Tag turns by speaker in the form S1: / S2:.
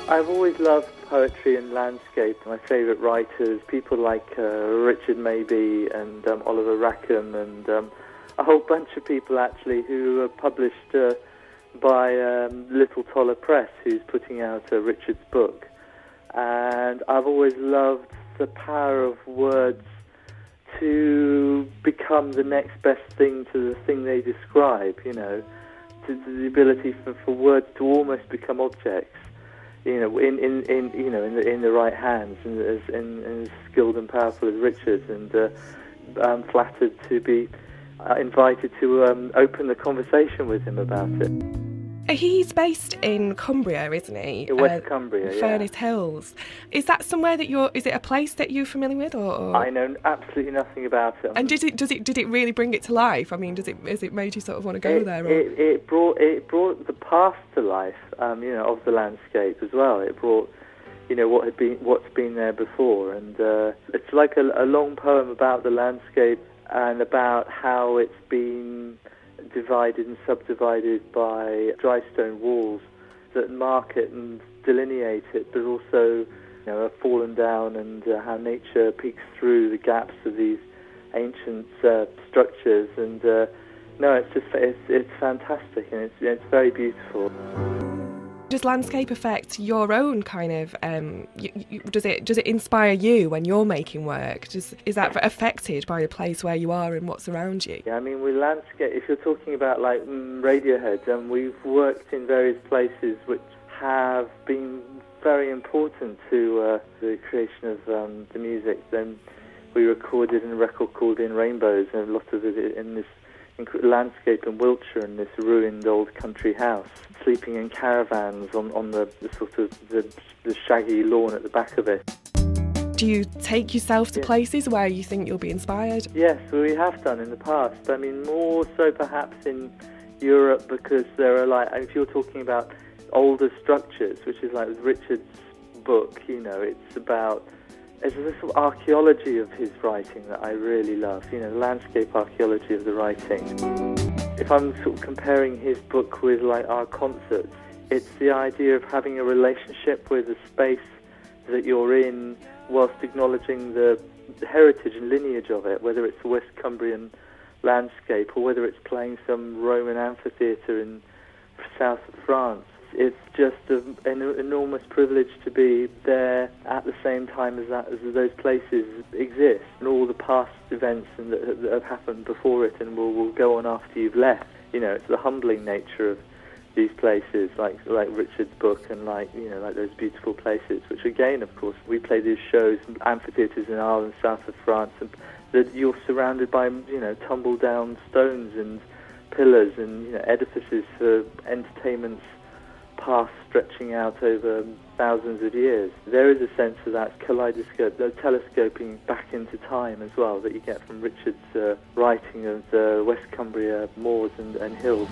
S1: I've always loved poetry and landscape. My favourite writers, people like Richard Mabey and Oliver Rackham and a whole bunch of people actually who are published by Little Toller Press, who's putting out Richard's book. And I've always loved the power of words to become the next best thing to the thing they describe, you know, to the ability for words to almost become objects. You know, in the right hands, and as skilled and powerful as Richard's, and I'm flattered to be invited to open the conversation with him about it.
S2: He's based in Cumbria, isn't he?
S1: West Cumbria, yeah.
S2: Furnace Hills. Is that somewhere that is it a place that you're familiar with, or?
S1: I know absolutely nothing about it.
S2: And did it really bring it to life? I mean, has it made you sort of want to go there? Or?
S1: It brought the past to life, you know, of the landscape as well. It brought, you know, what's been there before, and it's like a long poem about the landscape and about how it's been divided and subdivided by dry stone walls that mark it and delineate it, but also, you know, have fallen down, and how nature peeks through the gaps of these ancient structures. And no, it's fantastic, and it's very beautiful.
S2: Does landscape affect your own kind of? Does it inspire you when you're making work? Is that affected by the place where you are and what's around you?
S1: Yeah, I mean, with landscape, if you're talking about like Radiohead, we've worked in various places which have been very important to the creation of the music. Then we recorded in a record called In Rainbows, and a lot of it in this landscape in Wiltshire, in this ruined old country house, sleeping in caravans on the sort of the shaggy lawn at the back of it.
S2: Do you take yourself to places where you think you'll be inspired?
S1: Yes, we have done in the past. I mean, more so perhaps in Europe, because there are, like, if you're talking about older structures, which is like with Richard's book, you know, it's about, there's a sort of archaeology of his writing that I really love, you know, landscape archaeology of the writing. If I'm sort of comparing his book with like our concerts, it's the idea of having a relationship with the space that you're in whilst acknowledging the heritage and lineage of it, whether it's the West Cumbrian landscape or whether it's playing some Roman amphitheatre in south of France. It's just an enormous privilege to be there at the same time as those places exist, and all the past events that have happened before it and will go on after you've left. You know, it's the humbling nature of these places, like Richard's book, and like those beautiful places. Which again, of course, we play these shows, amphitheatres in Ireland, south of France, and that you're surrounded by tumble down stones and pillars and edifices for entertainments past stretching out over thousands of years. There is a sense of that kaleidoscope, the telescoping back into time as well, that you get from Richard's writing of the West Cumbria moors and hills.